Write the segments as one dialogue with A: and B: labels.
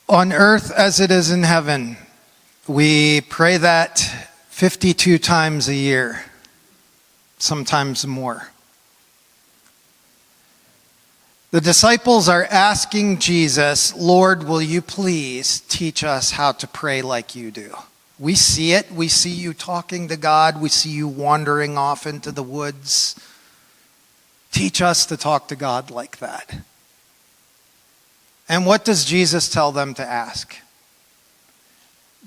A: On earth as it is in heaven. We pray that 52 times a year, sometimes more. The disciples are asking Jesus, Lord, will you please teach us how to pray like you do? We see it. We see you talking to God. We see you wandering off into the woods. Teach us to talk to God like that. And what does Jesus tell them to ask?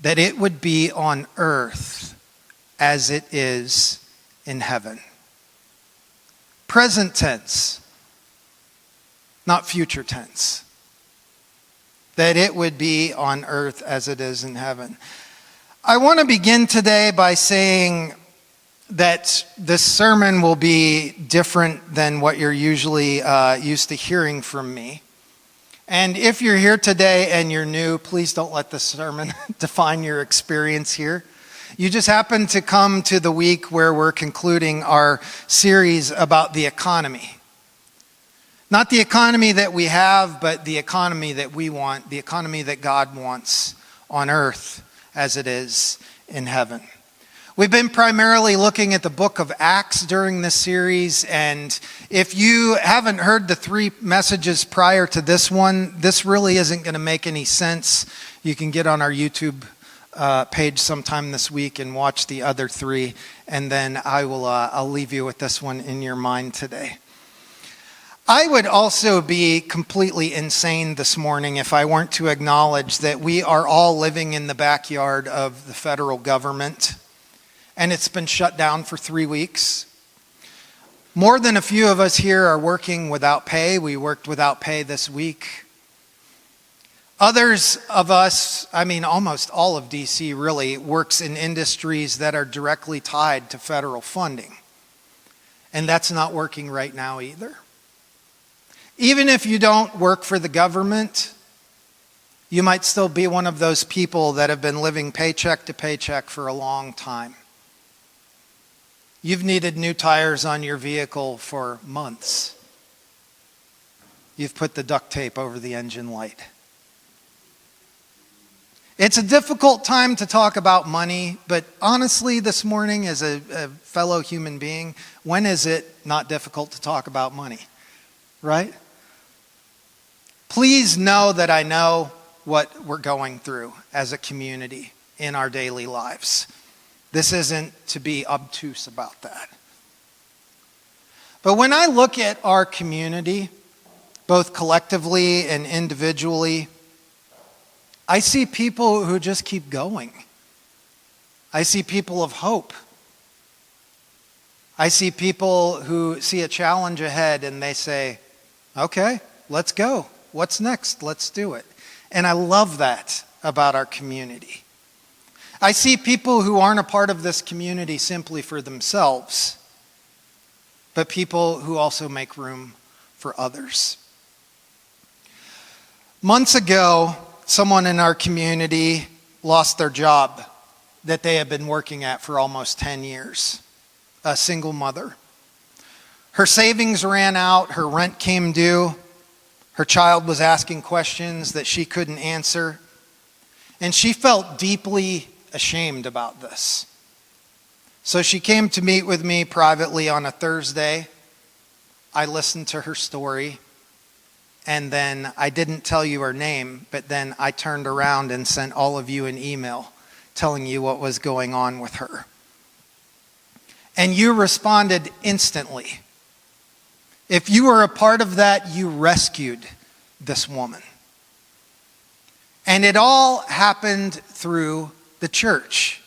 A: That it would be on earth as it is in heaven. Present tense, not future tense. That it would be on earth as it is in heaven. I want to begin today by saying that this sermon will be different than what you're usually used to hearing from me. And if you're here today and you're new, please don't let the sermon define your experience here. You just happen to come to the week where we're concluding our series about the economy. Not the economy that we have, but the economy that we want, the economy that God wants on earth as it is in heaven. We've been primarily looking at the book of Acts during this series, and if you haven't heard the 3 messages prior to this one, this really isn't going to make any sense. You can get on our YouTube page sometime this week and watch the other 3, and then I'll leave you with this one in your mind today. I would also be completely insane this morning if I weren't to acknowledge that we are all living in the backyard of the federal government. And it's been shut down for 3 weeks. More than a few of us here are working without pay. We worked without pay this week. Others of us, almost all of DC really, works in industries that are directly tied to federal funding. And that's not working right now either. Even if you don't work for the government, you might still be one of those people that have been living paycheck to paycheck for a long time. You've needed new tires on your vehicle for months. You've put the duct tape over the engine light. It's a difficult time to talk about money, but honestly, this morning, as a fellow human being, when is it not difficult to talk about money? Right? Please know that I know what we're going through as a community in our daily lives. This isn't to be obtuse about that. But when I look at our community, both collectively and individually, I see people who just keep going. I see people of hope. I see people who see a challenge ahead and they say, okay, let's go. What's next? Let's do it. And I love that about our community. I see people who aren't a part of this community simply for themselves, but people who also make room for others. Months ago, someone in our community lost their job that they had been working at for almost 10 years. A single mother. Her savings ran out, her rent came due, her child was asking questions that she couldn't answer, and she felt deeply ashamed about this. So she came to meet with me privately on a Thursday. I listened to her story, and then I didn't tell you her name, but then I turned around and sent all of you an email telling you what was going on with her. And you responded instantly. If you were a part of that, you rescued this woman. And it all happened through the church.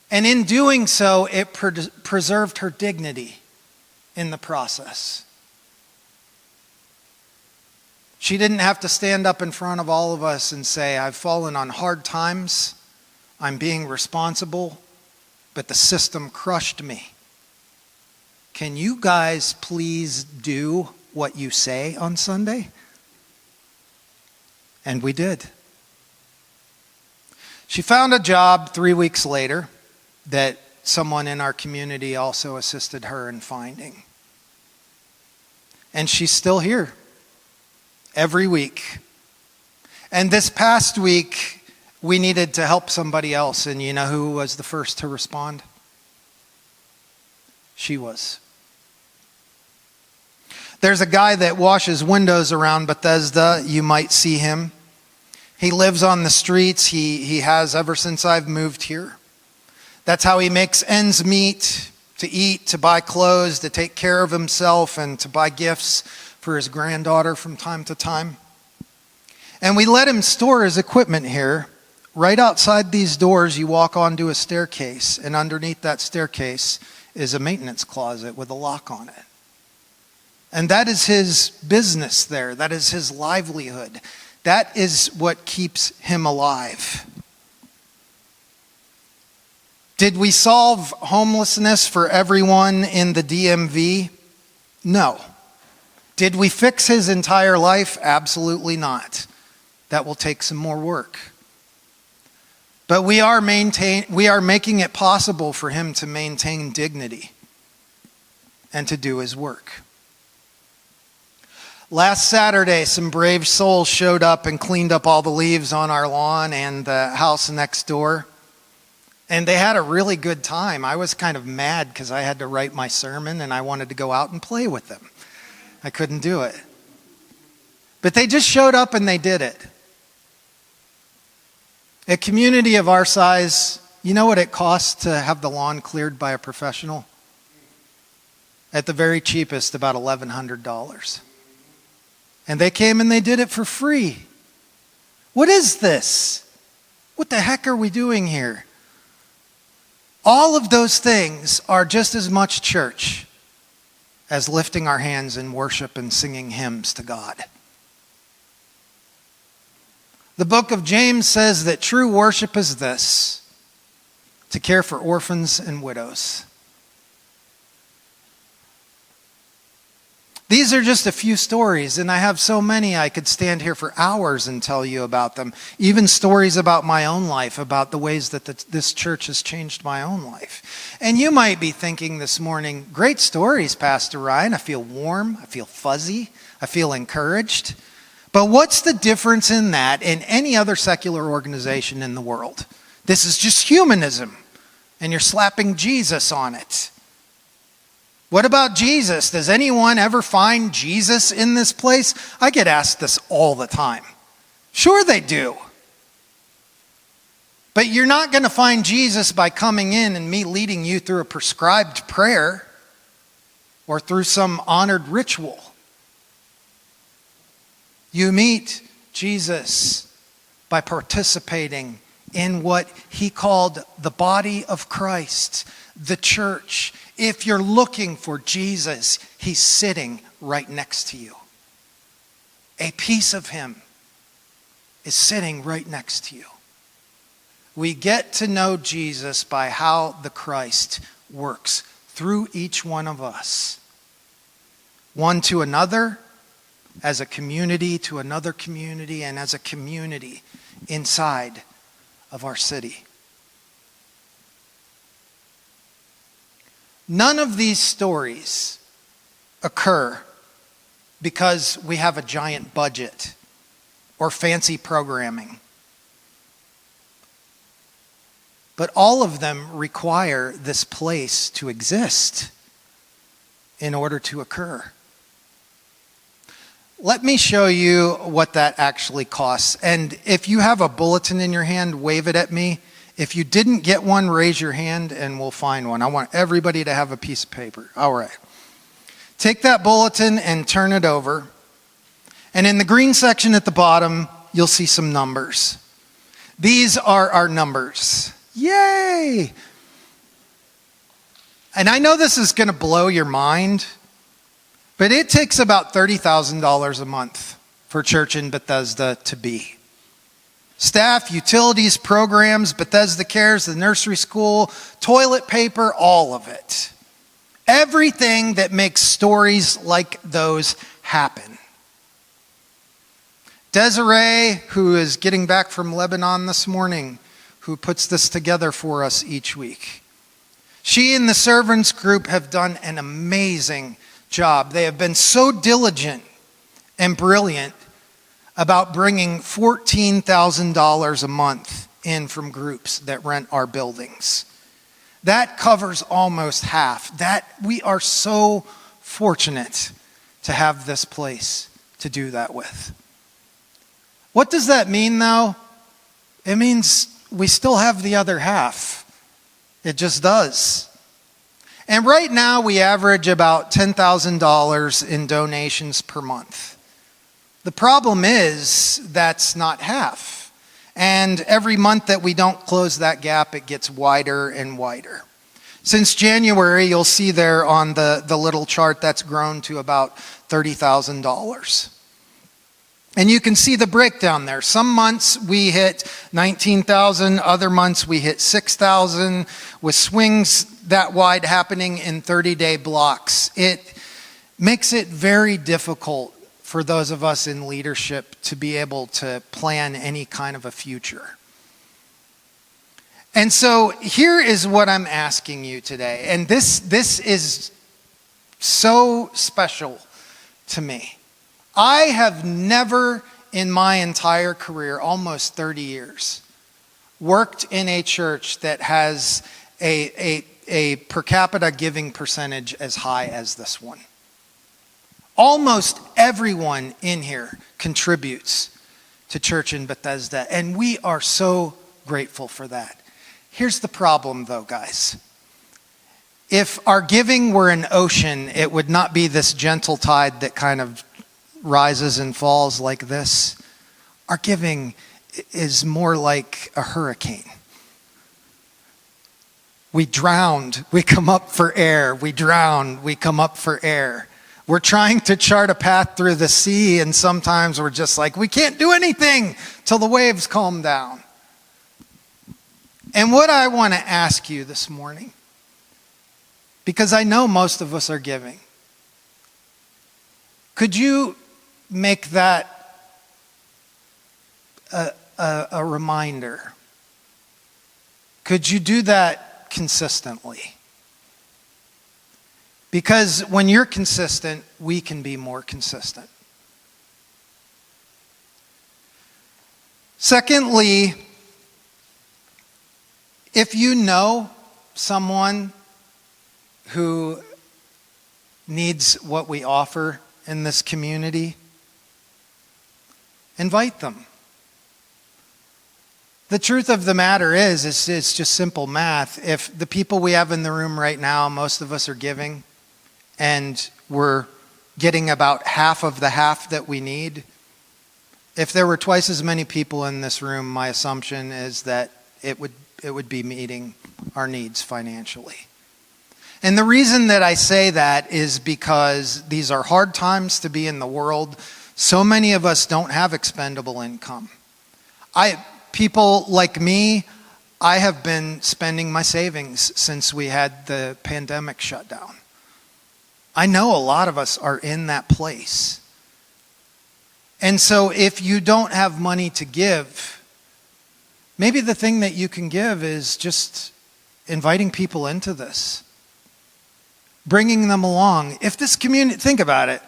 A: And in doing so, it preserved her dignity in the process. She didn't have to stand up in front of all of us and say, I've fallen on hard times, I'm being responsible, but the system crushed me. Can you guys please do what you say on Sunday? And we did. She found a job 3 weeks later that someone in our community also assisted her in finding. And she's still here every week And this past week, we needed to help somebody else. And you know who was the first to respond? She was. There's a guy that washes windows around Bethesda. You might see him. He lives on the streets. He has ever since I've moved here. That's how he makes ends meet, to eat, to buy clothes, to take care of himself, and to buy gifts for his granddaughter from time to time. And we let him store his equipment here. Right outside these doors, you walk onto a staircase, and underneath that staircase is a maintenance closet with a lock on it. And that is his business there. That is his livelihood. That is what keeps him alive. Did we solve homelessness for everyone in the DMV? No. Did we fix his entire life? Absolutely not. That will take some more work. But we are making it possible for him to maintain dignity and to do his work. Last Saturday, some brave souls showed up and cleaned up all the leaves on our lawn and the house next door. And they had a really good time. I was kind of mad because I had to write my sermon and I wanted to go out and play with them. I couldn't do it. But they just showed up and they did it. A community of our size, you know what it costs to have the lawn cleared by a professional? At the very cheapest, about $1,100. And they came and they did it for free. What is this? What the heck are we doing here? All of those things are just as much church as lifting our hands in worship and singing hymns to God. The book of James says that true worship is this: to care for orphans and widows. These are just a few stories, and I have so many I could stand here for hours and tell you about them. Even stories about my own life, about the ways that this church has changed my own life. And you might be thinking this morning, great stories, Pastor Ryan. I feel warm, I feel fuzzy, I feel encouraged. But what's the difference in that and any other secular organization in the world? This is just humanism, and you're slapping Jesus on it. What about Jesus? Does anyone ever find Jesus in this place? I get asked this all the time. Sure they do. But you're not going to find Jesus by coming in and me leading you through a prescribed prayer or through some honored ritual. You meet Jesus by participating in what he called the body of Christ, the church. If you're looking for Jesus, he's sitting right next to you. A piece of him is sitting right next to you. We get to know Jesus by how the Christ works through each one of us. One to another, as a community to another community, and as a community inside of our city. None of these stories occur because we have a giant budget or fancy programming. But all of them require this place to exist in order to occur. Let me show you what that actually costs. And if you have a bulletin in your hand, wave it at me. If you didn't get one, raise your hand and we'll find one. I want everybody to have a piece of paper. All right. Take that bulletin and turn it over. And in the green section at the bottom, you'll see some numbers. These are our numbers. Yay! And I know this is going to blow your mind, but it takes about $30,000 a month for Church in Bethesda to be. Staff, utilities, programs, Bethesda Cares, the nursery school, toilet paper, all of it. Everything that makes stories like those happen. Desiree, who is getting back from Lebanon this morning, who puts this together for us each week. She and the servants group have done an amazing job. They have been so diligent and brilliant about bringing $14,000 a month in from groups that rent our buildings. That covers almost half. We are so fortunate to have this place to do that with. What does that mean, though? It means we still have the other half. It just does. And right now we average about $10,000 in donations per month. The problem is that's not half. And every month that we don't close that gap, it gets wider and wider. Since January, you'll see there on the little chart that's grown to about $30,000. And you can see the breakdown there. Some months we hit 19,000, other months we hit 6,000, with swings that wide happening in 30-day blocks. It makes it very difficult for those of us in leadership to be able to plan any kind of a future. And so here is what I'm asking you today, and this is so special to me. I have never in my entire career, almost 30 years, worked in a church that has a per capita giving percentage as high as this one. Almost everyone in here contributes to church in Bethesda, and we are so grateful for that. Here's the problem, though, guys. If our giving were an ocean, it would not be this gentle tide that kind of rises and falls like this. Our giving is more like a hurricane. We drowned, we come up for air. We drown, we come up for air. We're trying to chart a path through the sea, and sometimes we're just like, we can't do anything till the waves calm down. And what I want to ask you this morning, because I know most of us are giving, could you make that a reminder? Could you do that consistently? Because when you're consistent, we can be more consistent. Secondly, if you know someone who needs what we offer in this community, invite them. The truth of the matter is, it's just simple math. If the people we have in the room right now, most of us are giving, and we're getting about half of the half that we need. If there were twice as many people in this room, my assumption is that it would be meeting our needs financially. And the reason that I say that is because these are hard times to be in the world. So many of us don't have expendable income. People like me, I have been spending my savings since we had the pandemic shut down. I know a lot of us are in that place. And so if you don't have money to give, maybe the thing that you can give is just inviting people into this. Bringing them along. If this community, think about it.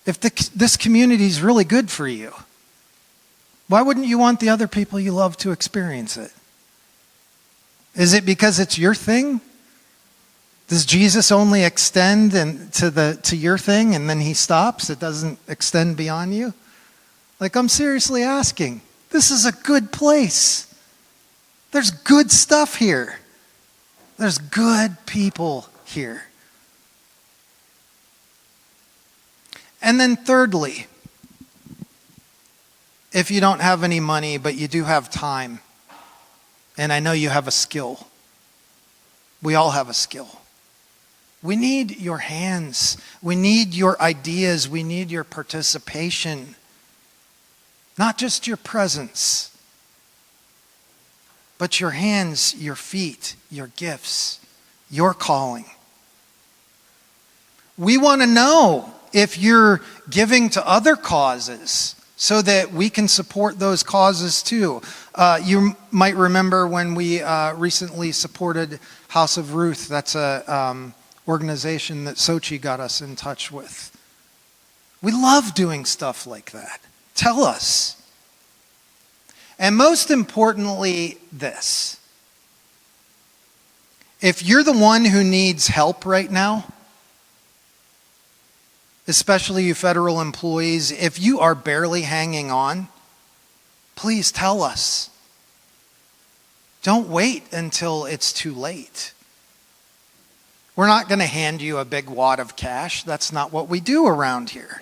A: If this community is really good for you, why wouldn't you want the other people you love to experience it? Is it because it's your thing? Does Jesus only extend to your thing and then he stops? It doesn't extend beyond you? Like, I'm seriously asking. This is a good place. There's good stuff here. There's good people here. And then thirdly, if you don't have any money, but you do have time, and I know you have a skill. We all have a skill. We need your hands. We need your ideas. We need your participation. Not just your presence, but your hands, your feet, your gifts, your calling. We want to know if you're giving to other causes so that we can support those causes too. You might remember when we recently supported House of Ruth. That's a organization that Sochi got us in touch with. We love doing stuff like that. Tell us. And most importantly, this. If you're the one who needs help right now, especially you federal employees, if you are barely hanging on, please tell us. Don't wait until it's too late. We're not going to hand you a big wad of cash. That's not what we do around here.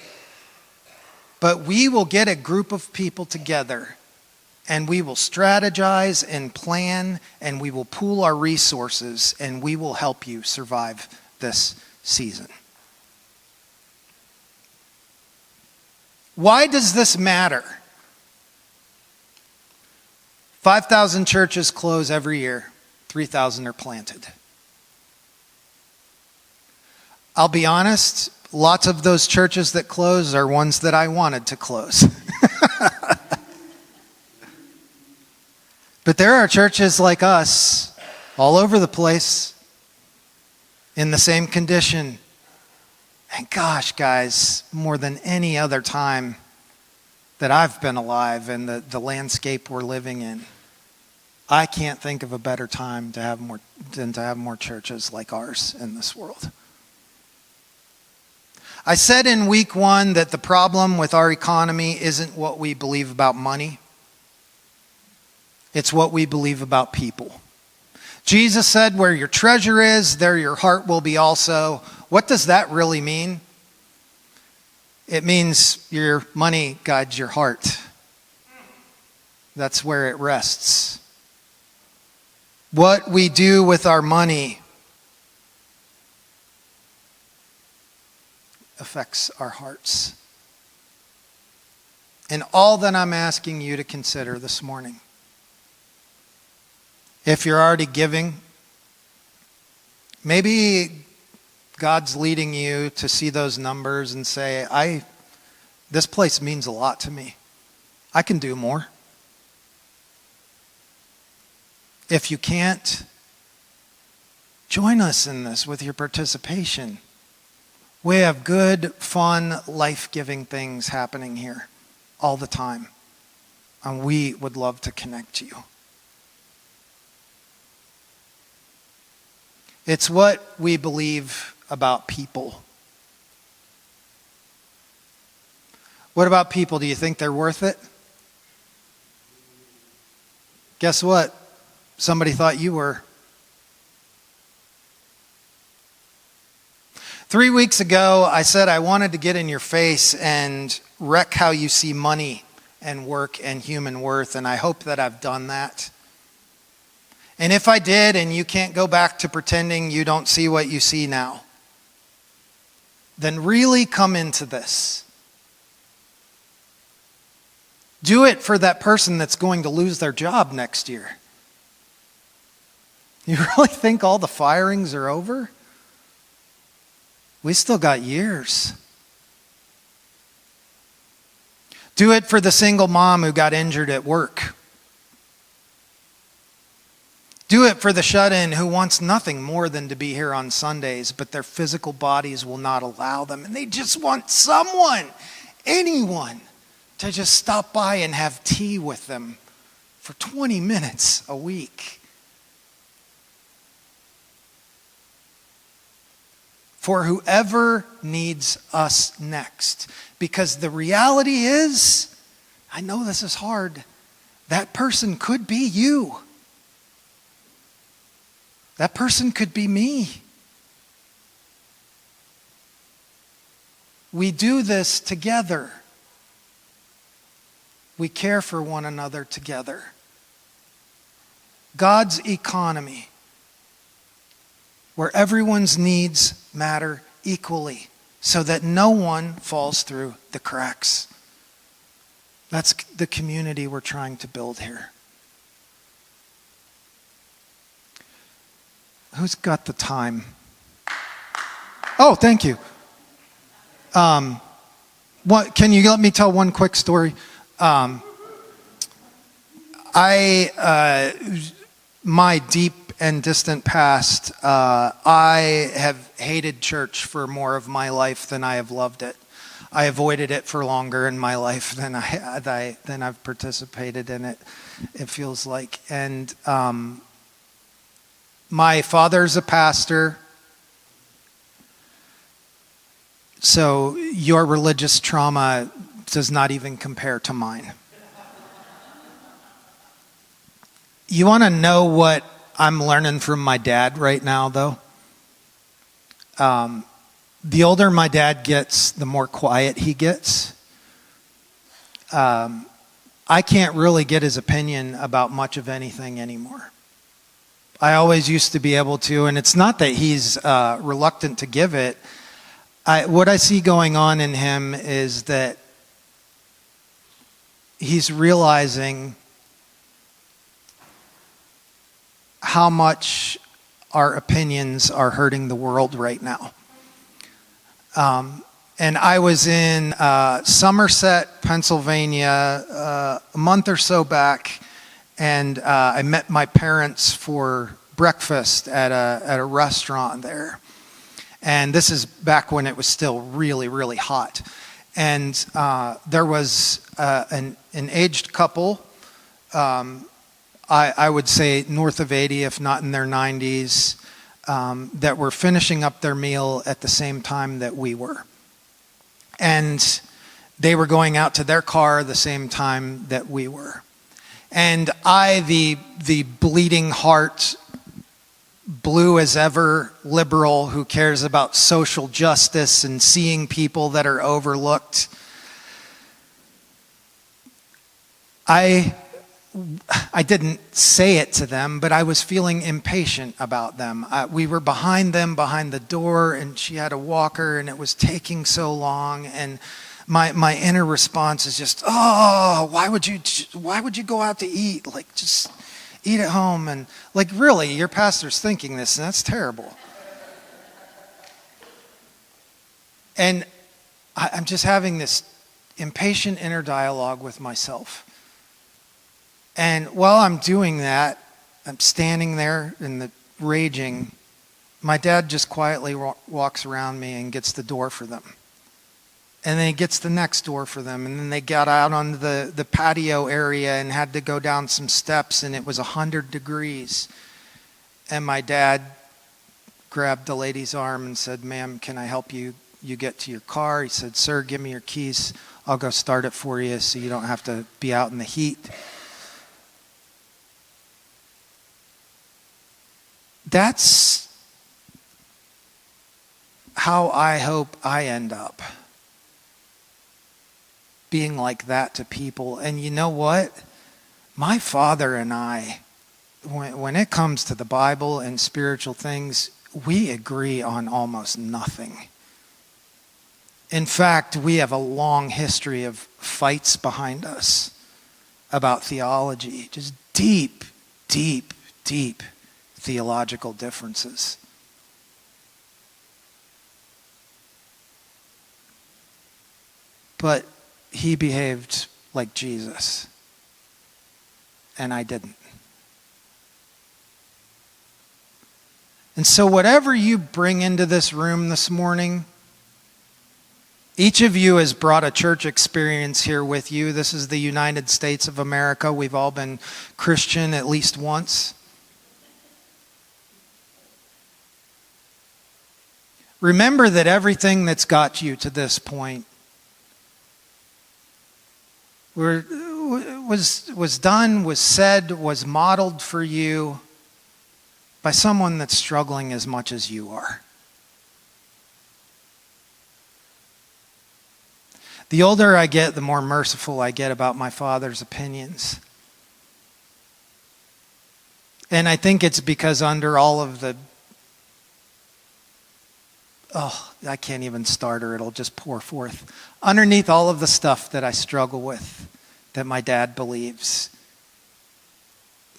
A: But we will get a group of people together and we will strategize and plan and we will pool our resources and we will help you survive this season. Why does this matter? 5,000 churches close every year. 3,000 are planted. I'll be honest, lots of those churches that close are ones that I wanted to close. But there are churches like us all over the place in the same condition. And gosh, guys, more than any other time that I've been alive and the landscape we're living in, I can't think of a better time to have more churches like ours in this world. I said in week 1 that the problem with our economy isn't what we believe about money. It's what we believe about people. Jesus said, where your treasure is, there your heart will be also. What does that really mean? It means your money guides your heart. That's where it rests. What we do with our money affects our hearts. And all that I'm asking you to consider this morning, if you're already giving, maybe God's leading you to see those numbers and say, this place means a lot to me. I can do more. If you can't, join us in this with your participation. We have good, fun, life-giving things happening here all the time. And we would love to connect to you. It's what we believe about people. What about people? Do you think they're worth it? Guess what? Somebody thought you were. 3 weeks ago, I said I wanted to get in your face and wreck how you see money and work and human worth, and I hope that I've done that. And if I did, and you can't go back to pretending you don't see what you see now, then really come into this. Do it for that person that's going to lose their job next year. You really think all the firings are over? We still got years. Do it for the single mom who got injured at work. Do it for the shut-in who wants nothing more than to be here on Sundays, but their physical bodies will not allow them. And they just want someone, anyone, to just stop by and have tea with them for 20 minutes a week. For whoever needs us next. Because the reality is, I know this is hard, that person could be you. That person could be me. We do this together. We care for one another together. God's economy, where everyone's needs matter equally, so that no one falls through the cracks. That's the community we're trying to build here. Who's got the time? Oh, thank you. Can you let me tell one quick story? My deep and distant past, I have hated church for more of my life than I have loved it. I avoided it for longer in my life than I've participated in it. It feels like, and my father's a pastor, so your religious trauma does not even compare to mine. You want to know what I'm learning from my dad right now, though? The older my dad gets, the more quiet he gets. I can't really get his opinion about much of anything anymore. I always used to be able to, and it's not that he's reluctant to give it. What I see going on in him is that he's realizing how much our opinions are hurting the world right now. And I was in Somerset, Pennsylvania, a month or so back, and I met my parents for breakfast at a restaurant there. And this is back when it was still really, really hot. And there was an aged couple, I would say north of 80, if not in their 90s, that were finishing up their meal at the same time that we were. And they were going out to their car the same time that we were. And I, the bleeding heart, blue as ever liberal who cares about social justice and seeing people that are overlooked, I didn't say it to them, but I was feeling impatient about them. We were behind them, behind the door, and she had a walker, and it was taking so long. And my inner response is just, oh, why would you go out to eat? Like, just eat at home. And like, really, your pastor's thinking this, and that's terrible. And I'm just having this impatient inner dialogue with myself. And while I'm doing that, I'm standing there in the raging. My dad just quietly walks around me and gets the door for them. And then he gets the next door for them. And then they got out on the patio area and had to go down some steps, and it was 100 degrees. And my dad grabbed the lady's arm and said, "Ma'am, can I help you get to your car?" He said, "Sir, give me your keys. I'll go start it for you so you don't have to be out in the heat." That's how I hope I end up. Being like that to people. And you know what? My father and I, when it comes to the Bible and spiritual things, we agree on almost nothing. In fact, we have a long history of fights behind us about theology. Just deep, deep, deep theological differences. But he behaved like Jesus, and I didn't. And so whatever you bring into this room this morning, each of you has brought a church experience here with you. This is the United States of America. We've all been Christian at least once. Remember that everything that's got you to this point was done, was said, was modeled for you by someone that's struggling as much as you are. The older I get, the more merciful I get about my father's opinions. And I think it's because under all of the I can't even start or it'll just pour forth. Underneath all of the stuff that I struggle with, that my dad believes,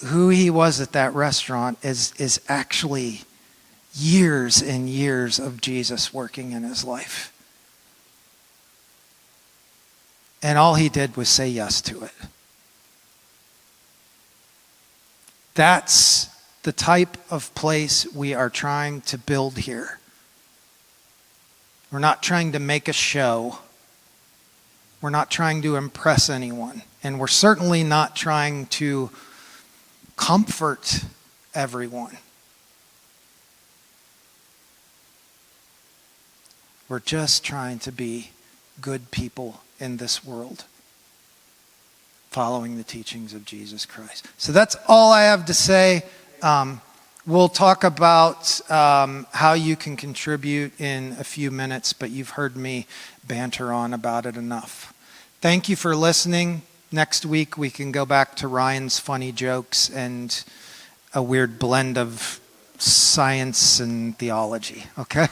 A: who he was at that restaurant is actually years and years of Jesus working in his life. And all he did was say yes to it. That's the type of place we are trying to build here. We're not trying to make a show. We're not trying to impress anyone. And we're certainly not trying to comfort everyone. We're just trying to be good people in this world, following the teachings of Jesus Christ. So that's all I have to say. We'll talk about how you can contribute in a few minutes, but you've heard me banter on about it enough. Thank you for listening. Next week we can go back to Ryan's funny jokes and a weird blend of science and theology, okay?